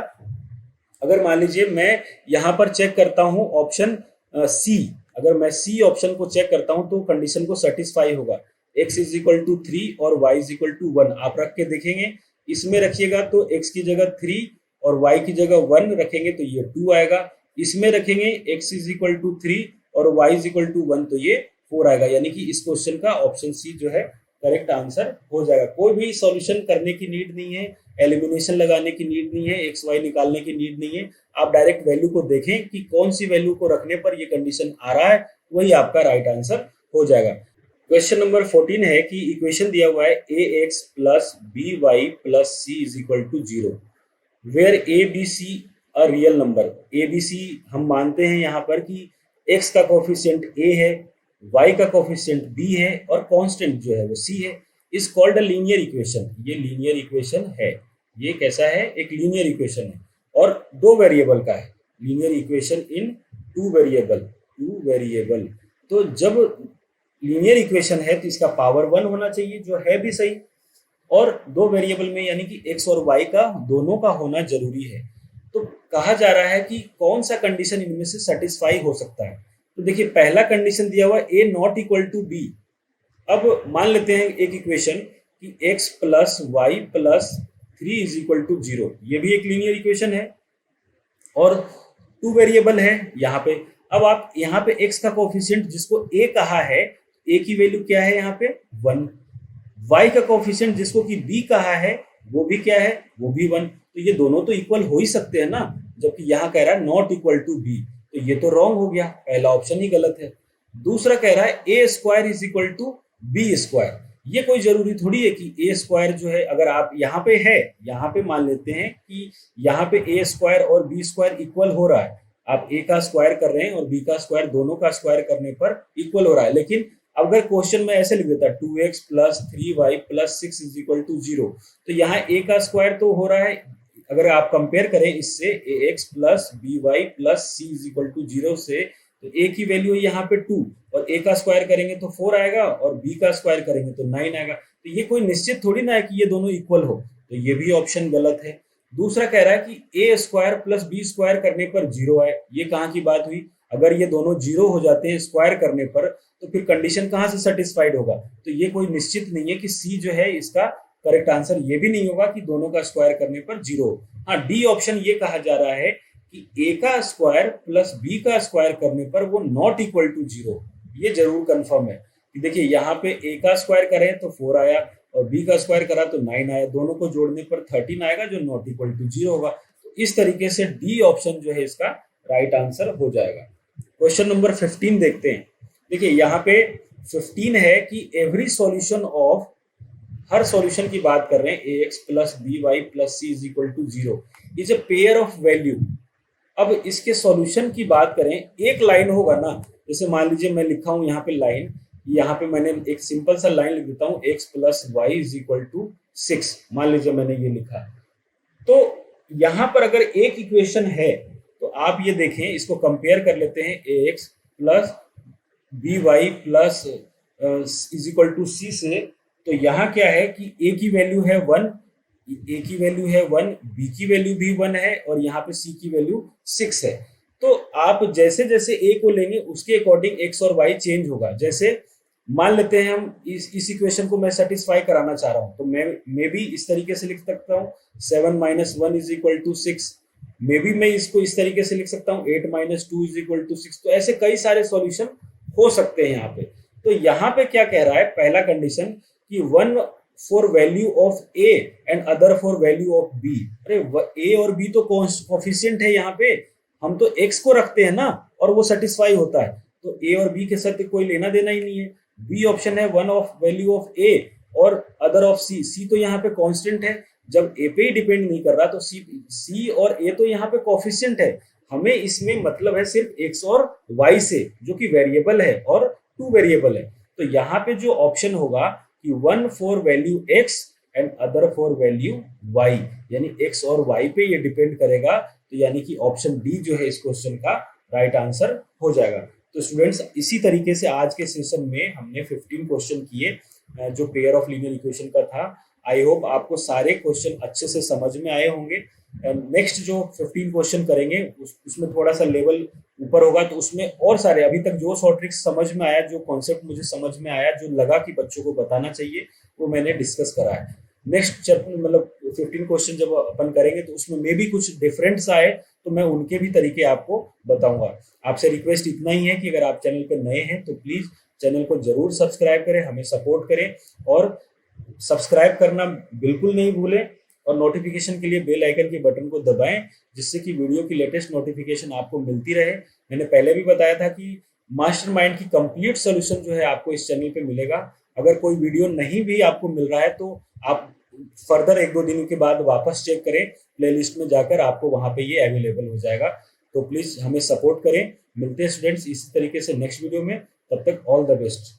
अगर मान लीजिए मैं यहाँ पर चेक करता हूं ऑप्शन सी, अगर मैं सी ऑप्शन को चेक करता हूं तो कंडीशन को सेटिस्फाई होगा। x इज इक्वल टू 3 और y इज इक्वल टू 1 आप रख के देखेंगे। इसमें रखिएगा तो x की जगह 3 और y की जगह 1 रखेंगे तो ये 2 आएगा। इसमें रखेंगे x इज इक्वल टू 3 और y इज इक्वल टू 1 तो ये 4 आएगा। यानी कि इस क्वेश्चन का ऑप्शन सी जो है करेक्ट आंसर हो जाएगा। कोई भी सॉल्यूशन करने की नीड नहीं है, एलिमिनेशन लगाने की नीड नहीं है, एक्स वाई निकालने की नीड नहीं है। आप डायरेक्ट वैल्यू को देखें कि कौन सी वैल्यू को रखने पर ये कंडीशन आ रहा है, वही आपका राइट आंसर हो जाएगा। क्वेश्चन नंबर 14 है कि इक्वेशन दिया हुआ है ax plus by plus c is equal to 0 where a b c a real number, A B C हम मानते हैं यहाँ पर कि x का कोफिशिएंट a है, y का कोफिशिएंट b है और कांस्टेंट जो है वो c है, is called a linear equation. ये लीनियर इक्वेशन है। ये कैसा है? एक लीनियर इक्वेशन है और दो वेरिएबल का है। लीनियर इक्वेशन इन टू वेरिएबल। तो जब लीनियर इक्वेशन है तो इसका पावर 1 होना चाहिए, जो है भी सही, और दो वेरिएबल में यानी कि x और y का दोनों का होना जरूरी है। तो कहा जा रहा है कि कौन सा कंडीशन इनमें से सेटिस्फाई हो सकता है। तो देखिए, पहला कंडीशन दिया हुआ a not equal to b। अब मान लेते हैं एक इक्वेशन कि x plus y plus 3 is equal to 0। ये भी एक लीनियर इक्वेशन है और टू वेरिएबल है यहाँ पे। अब आप यहाँ पे x का कोफिशिएंट जिसको a कहा है, a की वैल्यू क्या है यहाँ पे? 1। y का कोफिशिएंट जिसको कि b कहा है, वो भी क्या है? वो भी 1। तो ये दोनों तो इक्वल हो ही सकते हैं ना, जबकि यहाँ कह रहा है नॉट इक्वल टू b। तो ये तो रॉन्ग हो गया, पहला ऑप्शन ही गलत है। दूसरा कह रहा है a square is equal to b square. ये कोई जरूरी थोड़ी है कि a स्क्वायर जो है, अगर आप यहाँ पे है, यहाँ पे मान लेते हैं कि यहाँ पे a स्क्वायर और b स्क्वायर इक्वल हो रहा है। आप a का स्क्वायर कर रहे हैं और b का स्क्वायर, दोनों का स्क्वायर करने पर इक्वल हो रहा है। लेकिन अगर क्वेश्चन में ऐसे लिख देता 2x plus 3y plus 6 is equal to 0, तो यहाँ a का स्क्वायर तो हो रहा है। अगर आप कंपेयर करें इससे ax plus by plus c is equal to 0 से, तो a की वैल्यू यहाँ पे 2 और a का स्क्वायर करेंगे तो 4 आएगा और b का स्क्वायर करेंगे तो 9 आएगा। तो ये कोई निश्चित थोड़ी ना है कि ये दोनों इक्वल हो, तो ये भी ऑप्शन गलत है। दूसरा कह रहा है कि a square plus b square करने पर 0 आए। ये कहाँ की बात हुई? अगर ये दोनों 0 हो जाते हैं स्क्वायर करने पर, तो फिर कंडीशन कहाँ से सेटिस्फाइड होगा? तो ये कोई निश्चित नहीं है कि सी जो है इसका करेक्ट आंसर ये भी नहीं होगा कि दोनों का स्क्वायर करने पर 0 हो। हाँ, डी ऑप्शन ये कहा जा रहा है कि ए का स्क्वायर प्लस बी का स्क्वायर करने पर वो नॉट इक्वल टू 0। ये जरूर कंफर्म है कि देखिए यहाँ पे ए का स्क्वायर करें तो 4 आया और बी का स्क्वायर करा तो 9 आया, दोनों को जोड़ने पर 13 आएगा जो नॉट इक्वल टू 0 होगा। तो इस तरीके से डी ऑप्शन जो है इसका राइट आंसर हो जाएगा। क्वेश्चन नंबर 15 देखते हैं। देखिए यहाँ पे 15 है कि एवरी सॉल्यूशन ऑफ, हर सॉल्यूशन की बात कर रहे हैं, ax plus B Y plus c is equal to 0 is a pair of value. अब इसके सॉल्यूशन की बात करें, एक लाइन होगा ना, जैसे मान लीजिए मैं लिखा हूं यहाँ पे लाइन, यहाँ पे मैंने एक सिंपल सा लाइन लिख देता हूँ, x plus y is equal to 6, मान लीजिए मैंने ये लिखा। तो यहाँ पर अगर एक इक्वेशन है तो आप ये देखें, इसको कंपेयर कर लेते हैं ax plus B Y plus is equal to C से। तो यहाँ क्या है कि a की वैल्यू है 1, a की वैल्यू है 1, b की वैल्यू भी 1 है और यहाँ पे c की वैल्यू 6 है। तो आप जैसे जैसे a को लेंगे उसके अकॉर्डिंग x और y चेंज होगा। जैसे मान लेते हैं हम इस इक्वेशन को मैं सेटिस्फाई कराना चाह रहा हूँ, तो मैं भी इस तरीके से लिख सकता हूँ 7 माइनस 1 इज इक्वल टू 6। मे भी मैं इसको इस तरीके से लिख सकता हूँ 8 माइनस 2 इज इक्वल टू 6। तो ऐसे कई सारे सॉल्यूशन हो सकते हैं यहाँ पे। तो यहाँ पे क्या कह रहा है, पहला कंडीशन कि 1 for value of a and other for value of b। अरे a और b तो कोफिशिएंट है, यहाँ पे हम तो x को रखते हैं ना और वो सेटिस्फाई होता है। तो a और b के साथ कोई लेना देना ही नहीं है। b ऑप्शन है 1 ऑफ वैल्यू ऑफ a और अदर ऑफ c। c तो यहाँ पे कांस्टेंट है, जब a पे ही डिपेंड नहीं कर रहा तो c और a तो यहाँ पे कोफिशिएंट है। हमें इसमें मतलब है सिर्फ x और y से, जो कि वेरिएबल है और टू वेरिएबल है। तो यहाँ पे जो ऑप्शन होगा कि 1 for value x and other for value y, यानी x और y पे ये डिपेंड करेगा। तो यानी कि ऑप्शन डी जो है इस क्वेश्चन का राइट आंसर हो जाएगा। तो स्टूडेंट्स, इसी तरीके से आज के सेशन में हमने 15 क्वेश्चन किए जो पेयर ऑफ लीनियर इक्वेशन का था। आई होप आपको सारे क्वेश्चन अच्छे से समझ में आए होंगे। नेक्स्ट जो 15 क्वेश्चन करेंगे उसमें थोड़ा सा लेवल ऊपर होगा, तो उसमें और सारे अभी तक जो शॉर्ट ट्रिक्स समझ में आया, जो कॉन्सेप्ट मुझे समझ में आया, जो लगा कि बच्चों को बताना चाहिए, वो मैंने डिस्कस करा है। नेक्स्ट चैप्टर मतलब 15 क्वेश्चन जब अपन करेंगे तो उसमें मे भी कुछ डिफरेंट सा आए, तो मैं उनके भी तरीके आपको बताऊंगा। आपसे रिक्वेस्ट इतना ही है कि अगर आप चैनल पर नए हैं तो प्लीज चैनल को जरूर सब्सक्राइब करें, हमें सपोर्ट करें और सब्सक्राइब करना बिल्कुल नहीं भूलें और नोटिफिकेशन के लिए बेल आइकन के बटन को दबाएं, जिससे कि वीडियो की लेटेस्ट नोटिफिकेशन आपको मिलती रहे। मैंने पहले भी बताया था कि मास्टरमाइंड की कंप्लीट सॉल्यूशन जो है आपको इस चैनल पे मिलेगा। अगर कोई वीडियो नहीं भी आपको मिल रहा है तो आप फर्दर 1-2 दिनों के बाद वापस चेक करें प्लेलिस्ट में जाकर, आपको वहाँ पे ये अवेलेबल हो जाएगा। तो प्लीज़ हमें सपोर्ट करें। मिलते हैं स्टूडेंट्स इसी तरीके से नेक्स्ट वीडियो में। तब तक ऑल द बेस्ट।